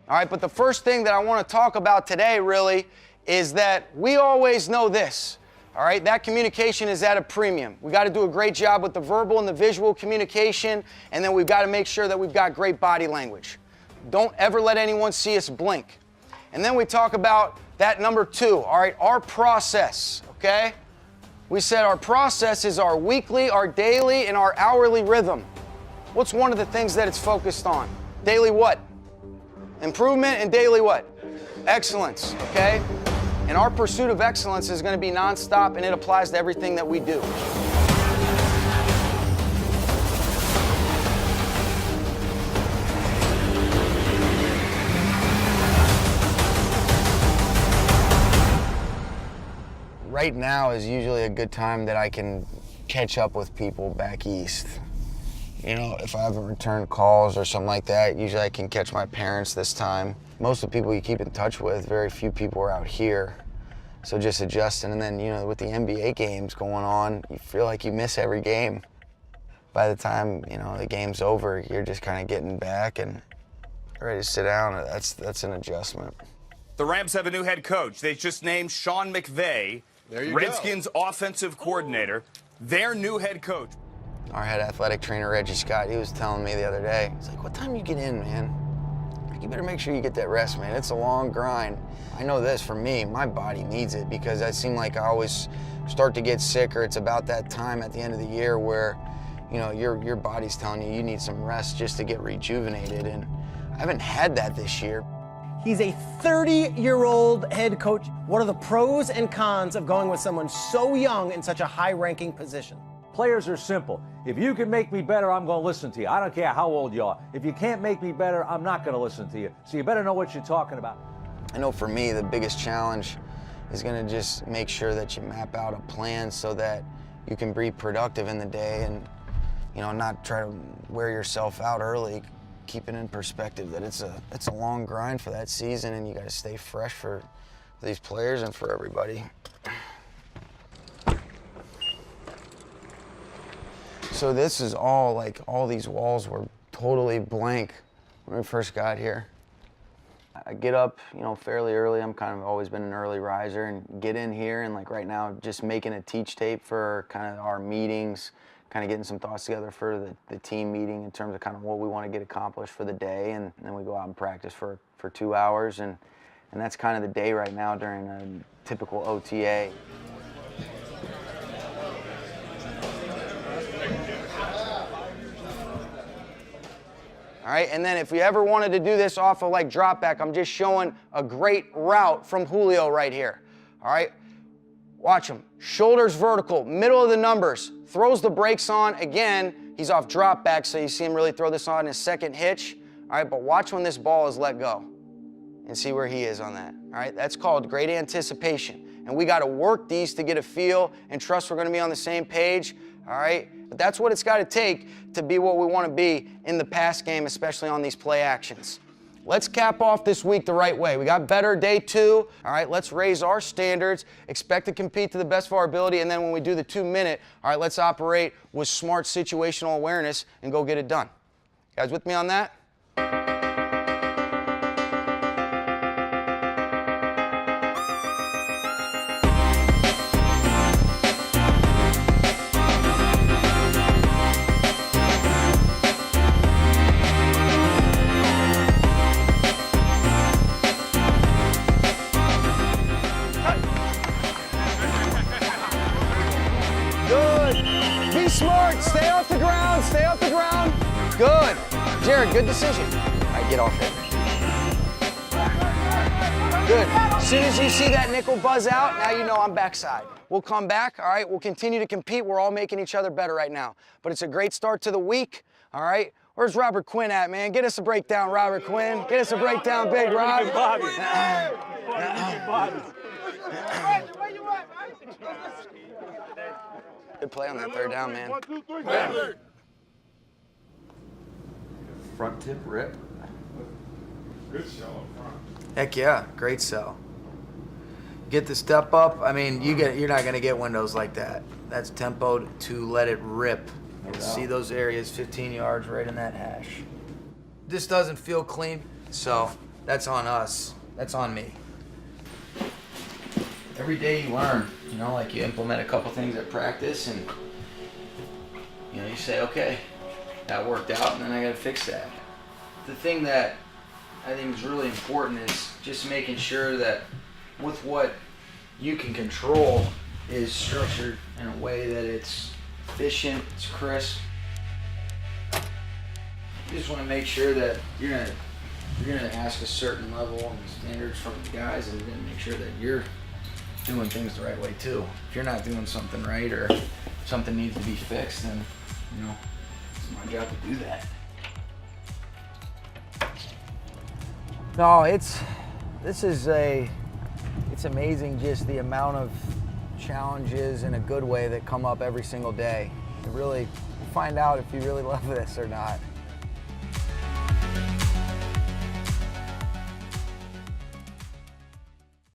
All right, but the first thing that I want to talk about today really is that we always know this. All right, that communication is at a premium. We got to do a great job with the verbal and the visual communication, and then we've got to make sure that we've got great body language. Don't ever let anyone see us blink. And then we talk about that number 2, all right, our process, okay? We said our process is our weekly, our daily, and our hourly rhythm. What's one of the things that it's focused on? Daily what? Improvement, and daily what? Excellence, okay? And our pursuit of excellence is going to be nonstop, and it applies to everything that we do. Right now is usually a good time that I can catch up with people back east. You know, if I haven't returned calls or something like that, usually I can catch my parents this time. Most of the people you keep in touch with, very few people are out here. So just adjusting, and then, you know, with the NBA games going on, you feel like you miss every game. By the time, you know, the game's over, you're just kind of getting back and ready to sit down. That's an adjustment. The Rams have a new head coach. They just named Sean McVay, Redskins offensive coordinator, their new head coach. Our head athletic trainer, Reggie Scott, he was telling me the other day, he's like, what time you get in, man? You better make sure you get that rest, man. It's a long grind. I know this, for me, my body needs it because I seem like I always start to get sick, or it's about that time at the end of the year where, you know, your body's telling you you need some rest just to get rejuvenated, and I haven't had that this year. He's a 30-year-old head coach. What are the pros and cons of going with someone so young in such a high-ranking position? Players are simple. If you can make me better, I'm going to listen to you. I don't care how old you are. If you can't make me better, I'm not going to listen to you. So you better know what you're talking about. I know for me, the biggest challenge is going to just make sure that you map out a plan so that you can be productive in the day and, you know, not try to wear yourself out early. Keep it in perspective that it's a long grind for that season, and you got to stay fresh for these players and for everybody. So this is all, like, all these walls were totally blank when we first got here. I get up, you know, fairly early. I'm kind of always been an early riser, and get in here, and like right now, just making a teach tape for kind of our meetings, kind of getting some thoughts together for the team meeting in terms of kind of what we want to get accomplished for the day, and then we go out and practice for 2 hours, and that's kind of the day right now during a typical OTA. All right, and then if we ever wanted to do this off of like drop back, I'm just showing a great route from Julio right here. All right, watch him. Shoulders vertical, middle of the numbers, throws the brakes on. Again, he's off drop back, so you see him really throw this on his second hitch. All right, but watch when this ball is let go and see where he is on that. All right, that's called great anticipation. And we got to work these to get a feel and trust we're going to be on the same page. All right, but that's what it's got to take to be what we want to be in the pass game, especially on these play actions. Let's cap off this week the right way. We got better day 2. All right, let's raise our standards, expect to compete to the best of our ability, and then when we do the 2-minute, all right, let's operate with smart situational awareness and go get it done. You guys with me on that? Smart, stay off the ground, stay off the ground. Good. Jared, good decision. All right, get off it. Good. As soon as you see that nickel buzz out, now you know I'm backside. We'll come back, all right? We'll continue to compete. We're all making each other better right now. But it's a great start to the week, all right? Where's Robert Quinn at, man? Get us a breakdown, Robert Quinn. Get us a breakdown, Big Rob. Good play on that third down, man. 1, 2, 3, Front tip rip. Good show up front. Heck yeah, great sell. Get the step up. I mean, you're not gonna get windows like that. That's tempoed to let it rip. And see those areas, 15 yards right in that hash. This doesn't feel clean, so that's on us. That's on me. Every day you learn, you know, like you implement a couple things at practice and, you know, you say, okay, that worked out and then I gotta fix that. The thing that I think is really important is just making sure that with what you can control is structured in a way that it's efficient, it's crisp. You just want to make sure that you're gonna ask a certain level and standards from the guys, and you're gonna make sure that you're doing things the right way too. If you're not doing something right or something needs to be fixed, then you know it's my job to do that. No, it's amazing just the amount of challenges in a good way that come up every single day. You find out if you really love this or not.